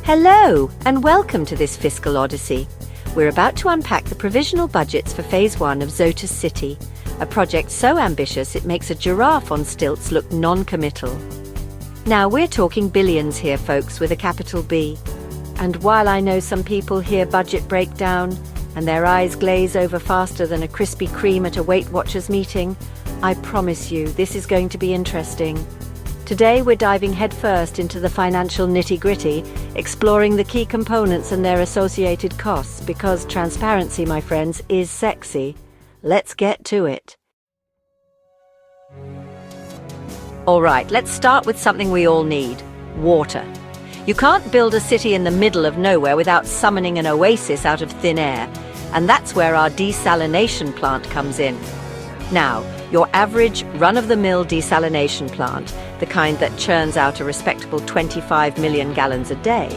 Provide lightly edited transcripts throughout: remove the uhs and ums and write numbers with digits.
Hello, and welcome to this fiscal odyssey. We're about to unpack the provisional budgets for Phase 1 of Zotus City, a project so ambitious it makes a giraffe on stilts look non-committal. Now, we're talking billions here, folks, with a capital B. And while I know some people hear budget breakdown and their eyes glaze over faster than a Krispy Kreme at a Weight Watchers meeting, I promise you this is going to be interesting. Today we're diving headfirst into the financial nitty-gritty, exploring the key components and their associated costs, because transparency, my friends, is sexy. Let's get to it. All right, let's start with something we all need: water. You can't build a city in the middle of nowhere without summoning an oasis out of thin air, and that's where our desalination plant comes in. Now, your average run-of-the-mill desalination plant, the kind that churns out a respectable 25 million gallons a day,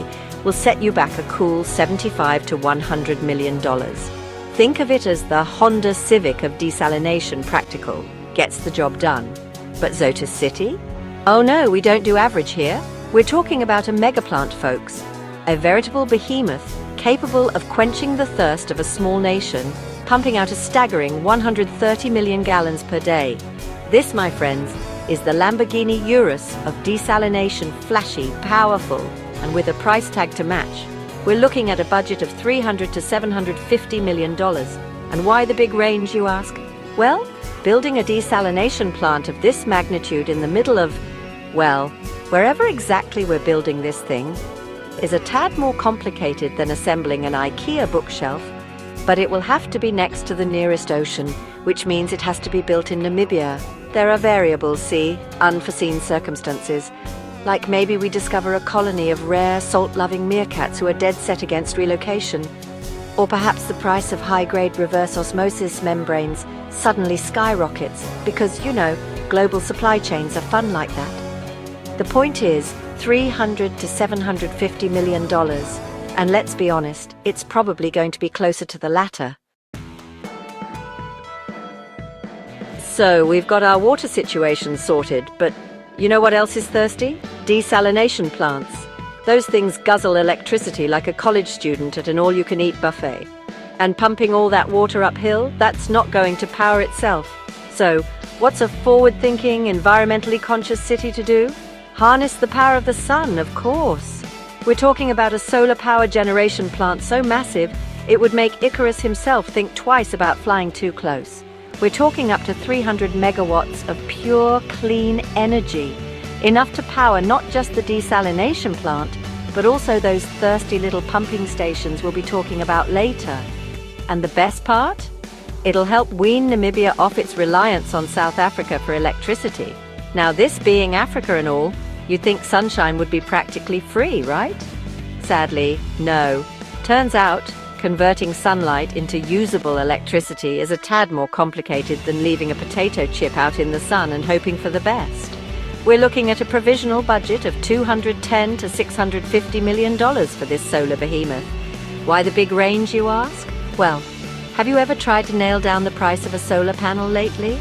will set you back a cool $75 to $100 million. Think of it as the Honda Civic of desalination. Practical, gets the job done. But Zotus City? Oh no, we don't do average here. We're talking about a megaplant, folks. A veritable behemoth capable of quenching the thirst of a small nation, pumping out a staggering 130 million gallons per day. This, my friends, is the Lamborghini Urus of desalination, flashy, powerful, and with a price tag to match. We're looking at a budget of $300 to $750 million. And why the big range, you ask? Well, building a desalination plant of this magnitude in the middle of, well, wherever exactly we're building this thing, is a tad more complicated than assembling an IKEA bookshelf. But it will have to be next to the nearest ocean, which means it has to be built in Namibia. There are variables, see, unforeseen circumstances. Like maybe we discover a colony of rare, salt-loving meerkats who are dead set against relocation. Or perhaps the price of high-grade reverse osmosis membranes suddenly skyrockets because, you know, global supply chains are fun like that. The point is, $300 to $750 million. And let's be honest, it's probably going to be closer to the latter. So, we've got our water situation sorted, but you know what else is thirsty? Desalination plants. Those things guzzle electricity like a college student at an all-you-can-eat buffet. And pumping all that water uphill, that's not going to power itself. So, what's a forward-thinking, environmentally conscious city to do? Harness the power of the sun, of course. We're talking about a solar power generation plant so massive, it would make Icarus himself think twice about flying too close. We're talking up to 300 megawatts of pure, clean energy, enough to power not just the desalination plant, but also those thirsty little pumping stations we'll be talking about later. And the best part? It'll help wean Namibia off its reliance on South Africa for electricity. Now, this being Africa and all, you'd think sunshine would be practically free, right? Sadly, no. Turns out, converting sunlight into usable electricity is a tad more complicated than leaving a potato chip out in the sun and hoping for the best. We're looking at a provisional budget of $210 to $650 million for this solar behemoth. Why the big range, you ask? Well, have you ever tried to nail down the price of a solar panel lately?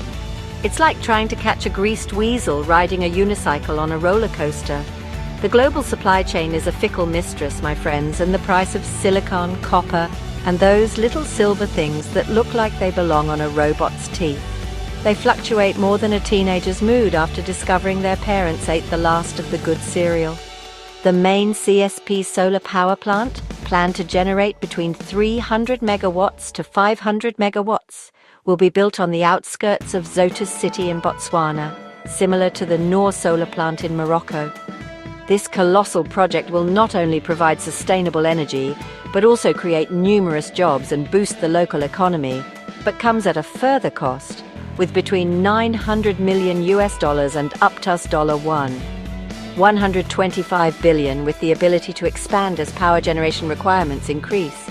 It's like trying to catch a greased weasel riding a unicycle on a roller coaster. The global supply chain is a fickle mistress, my friends, and the price of silicon, copper, and those little silver things that look like they belong on a robot's teeth. They fluctuate more than a teenager's mood after discovering their parents ate the last of the good cereal. The main CSP solar power plant, planned to generate between 300 megawatts to 500 megawatts, will be built on the outskirts of Zotus City in Botswana, similar to the Noor solar plant in Morocco. This colossal project will not only provide sustainable energy, but also create numerous jobs and boost the local economy, but comes at a further cost, with between $900 million and up to $125 billion, with the ability to expand as power generation requirements increase.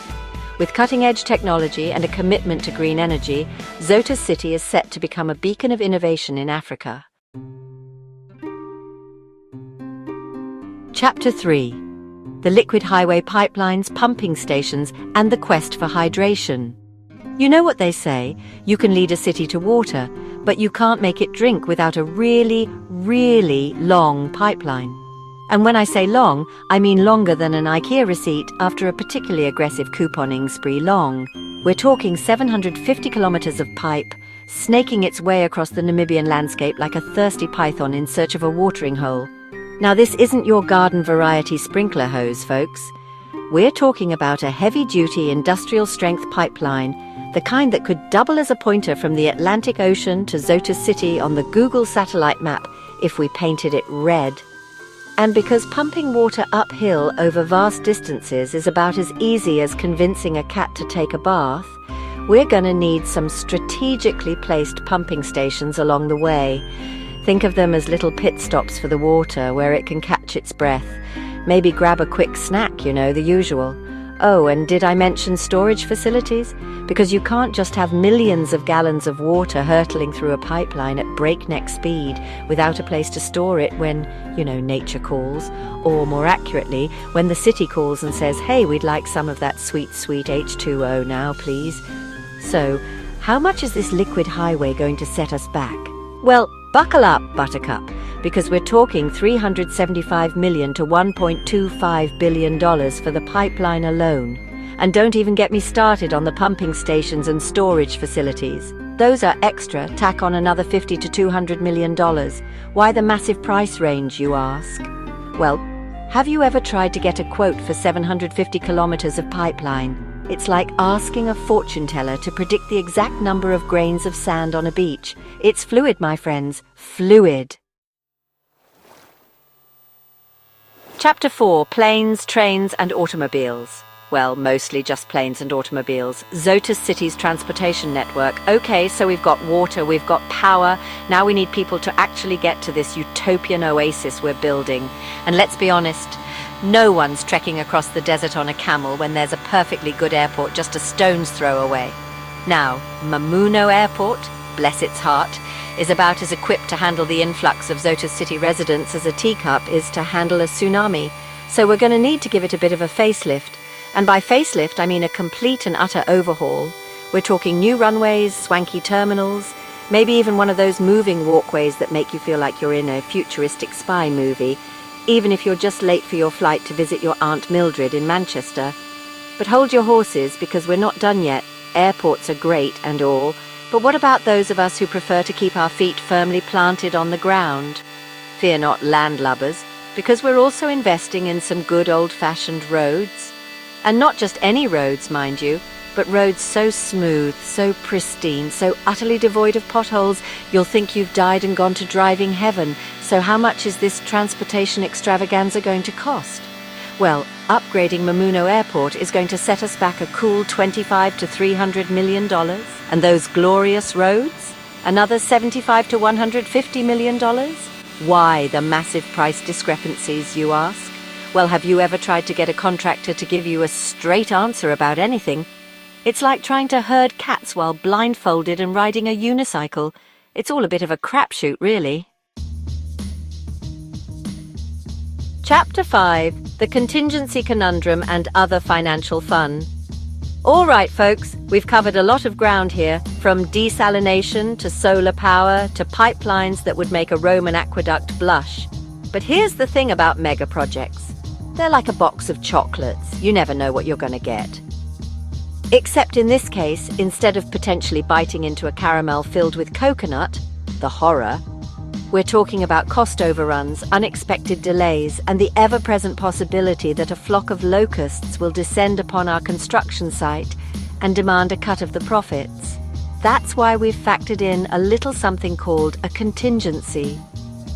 With cutting-edge technology and a commitment to green energy, Zotus City is set to become a beacon of innovation in Africa. Chapter 3: The liquid highway pipelines, pumping stations, and the quest for hydration. You know what they say, you can lead a city to water, but you can't make it drink without a really, really long pipeline. And when I say long, I mean longer than an IKEA receipt after a particularly aggressive couponing spree long. We're talking 750 kilometers of pipe, snaking its way across the Namibian landscape like a thirsty python in search of a watering hole. Now, this isn't your garden variety sprinkler hose, folks. We're talking about a heavy-duty industrial-strength pipeline, the kind that could double as a pointer from the Atlantic Ocean to Zotus City on the Google satellite map if we painted it red. And because pumping water uphill over vast distances is about as easy as convincing a cat to take a bath, we're going to need some strategically placed pumping stations along the way. Think of them as little pit stops for the water where it can catch its breath. Maybe grab a quick snack, the usual. Oh, and did I mention storage facilities? Because you can't just have millions of gallons of water hurtling through a pipeline at breakneck speed without a place to store it when, nature calls. Or more accurately, when the city calls and says, hey, we'd like some of that sweet, sweet H2O now, please. So, how much is this liquid highway going to set us back? Well, buckle up, Buttercup, because we're talking $375 million to $1.25 billion for the pipeline alone. And don't even get me started on the pumping stations and storage facilities. Those are extra, tack on another $50 to $200 million. Why the massive price range, you ask? Well, have you ever tried to get a quote for 750 kilometers of pipeline? It's like asking a fortune teller to predict the exact number of grains of sand on a beach. It's fluid, my friends, fluid. Chapter 4, Planes, Trains and Automobiles. Well, mostly just planes and automobiles. Zotus City's transportation network. Okay, so we've got water, we've got power. Now we need people to actually get to this utopian oasis we're building. And let's be honest, no one's trekking across the desert on a camel when there's a perfectly good airport just a stone's throw away. Now, Mamuno Airport, bless its heart, is about as equipped to handle the influx of Zotus City residents as a teacup is to handle a tsunami. So we're going to need to give it a bit of a facelift. And by facelift, I mean a complete and utter overhaul. We're talking new runways, swanky terminals, maybe even one of those moving walkways that make you feel like you're in a futuristic spy movie, even if you're just late for your flight to visit your Aunt Mildred in Manchester. But hold your horses, because we're not done yet. Airports are great and all, but what about those of us who prefer to keep our feet firmly planted on the ground? Fear not, landlubbers, because we're also investing in some good old-fashioned roads. And not just any roads, mind you, but roads so smooth, so pristine, so utterly devoid of potholes, you'll think you've died and gone to driving heaven. So how much is this transportation extravaganza going to cost? Well, upgrading Mamuno Airport is going to set us back a cool $25 to $300 million. And those glorious roads? Another $75 to $150 million? Why the massive price discrepancies, you ask? Well, have you ever tried to get a contractor to give you a straight answer about anything? It's like trying to herd cats while blindfolded and riding a unicycle. It's all a bit of a crapshoot, really. Chapter 5, The Contingency Conundrum and Other Financial Fun. All right, folks, we've covered a lot of ground here, from desalination to solar power to pipelines that would make a Roman aqueduct blush. But here's the thing about mega projects. They're like a box of chocolates. You never know what you're going to get. Except in this case, instead of potentially biting into a caramel filled with coconut, the horror, we're talking about cost overruns, unexpected delays, and the ever-present possibility that a flock of locusts will descend upon our construction site and demand a cut of the profits. That's why we've factored in a little something called a contingency.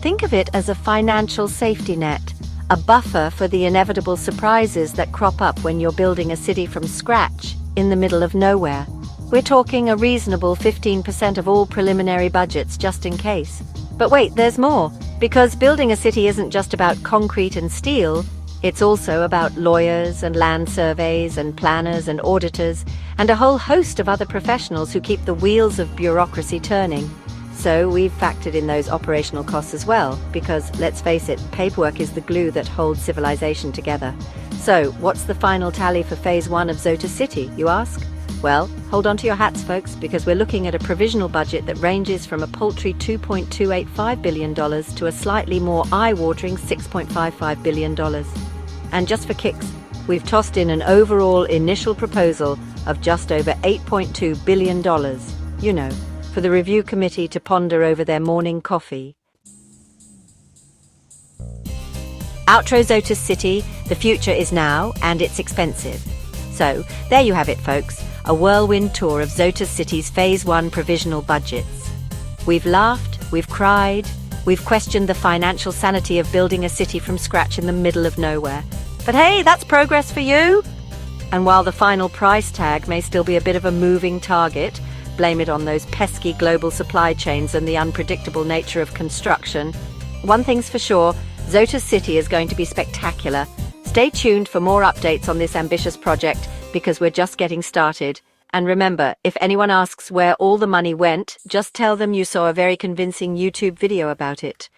Think of it as a financial safety net, a buffer for the inevitable surprises that crop up when you're building a city from scratch in the middle of nowhere. We're talking a reasonable 15% of all preliminary budgets just in case. But wait, there's more, because building a city isn't just about concrete and steel, it's also about lawyers and land surveys and planners and auditors and a whole host of other professionals who keep the wheels of bureaucracy turning. So we've factored in those operational costs as well, because, let's face it, paperwork is the glue that holds civilization together. So, what's the final tally for Phase 1 of Zotus City, you ask? Well, hold on to your hats, folks, because we're looking at a provisional budget that ranges from a paltry $2.285 billion to a slightly more eye-watering $6.55 billion. And just for kicks, we've tossed in an overall initial proposal of just over $8.2 billion, for the review committee to ponder over their morning coffee. Outro Zotus City, the future is now, and it's expensive. So, there you have it, folks, a whirlwind tour of Zotus City's Phase 1 provisional budgets. We've laughed, we've cried, we've questioned the financial sanity of building a city from scratch in the middle of nowhere. But hey, that's progress for you! And while the final price tag may still be a bit of a moving target, blame it on those pesky global supply chains and the unpredictable nature of construction, one thing's for sure, Zotus City is going to be spectacular. Stay tuned for more updates on this ambitious project, because we're just getting started. And remember, if anyone asks where all the money went, just tell them you saw a very convincing YouTube video about it.